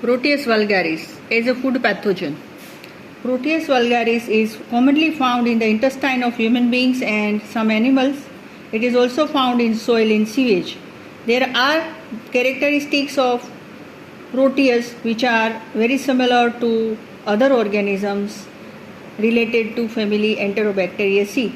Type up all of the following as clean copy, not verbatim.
Proteus valgaris is a food pathogen. Proteus valgaris is commonly found in the intestine of human beings and some animals. It is also found in soil and sewage. There are characteristics of Proteus which are very similar to other organisms related to family Enterobacteriaceae.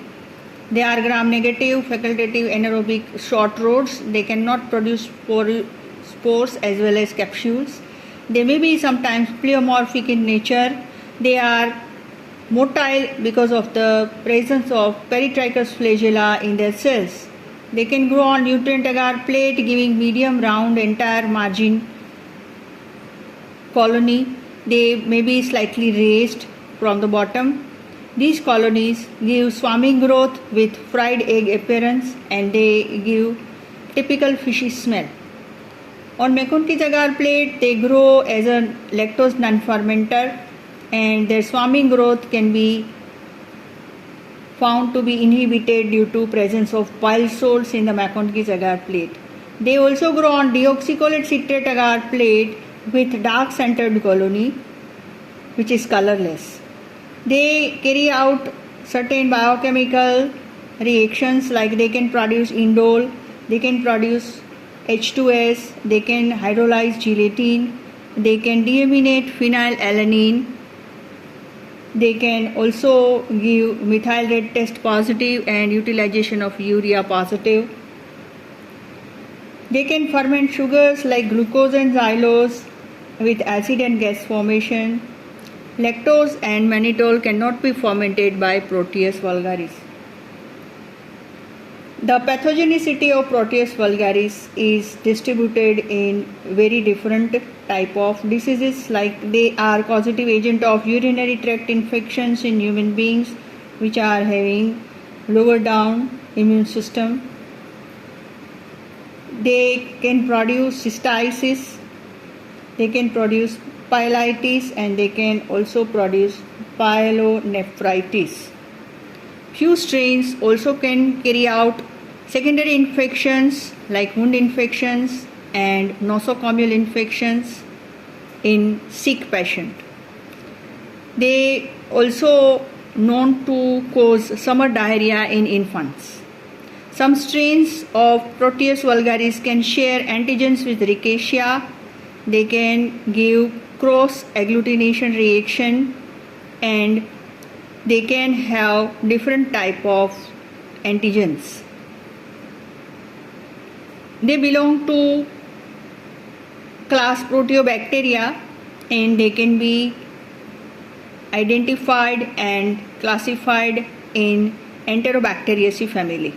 They are gram-negative, facultative, anaerobic short rods. They cannot produce spores as well as capsules. They may be sometimes pleomorphic in nature. They are motile because of the presence of peritrichous flagella in their cells. They can grow on nutrient agar plate, giving medium round entire margin colony. They may be slightly raised from the bottom. These colonies give swarming growth with fried egg appearance, and they give typical fishy smell. On McConkey's agar plate, they grow as a lactose non-fermenter, and their swarming growth can be found to be inhibited due to presence of pile salts in the McConkey's agar plate. They also grow on deoxycholate citrate agar plate with dark centered colony, which is colorless. They carry out certain biochemical reactions, like they can produce indole, they can produce H2S, they can hydrolyze gelatin, they can deaminate phenylalanine, they can also give methyl red test positive and utilization of urea positive. They can ferment sugars like glucose and xylose with acid and gas formation. Lactose and mannitol cannot be fermented by Proteus valgaris. The pathogenicity of Proteus valgaris is distributed in very different type of diseases, like they are causative agent of urinary tract infections in human beings which are having lower down immune system. They can produce cystitis, they can produce pyelitis, and they can also produce pyelonephritis. Few strains also can carry out secondary infections like wound infections and nosocomial infections in sick patient. They also known to cause summer diarrhea in infants. Some strains of Proteus valgaris can share antigens with rickettsia. They can give cross agglutination reaction, and they can have different type of antigens. They belong to class Proteobacteria, and they can be identified and classified in Enterobacteriaceae family.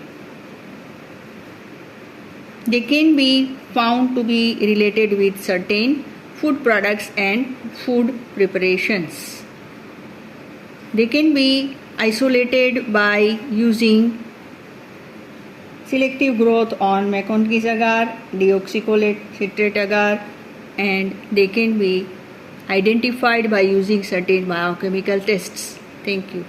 They can be found to be related with certain food products and food preparations. They can be isolated by using selective growth on McConkey's agar, deoxycholate citrate agar, and they can be identified by using certain biochemical tests. Thank you.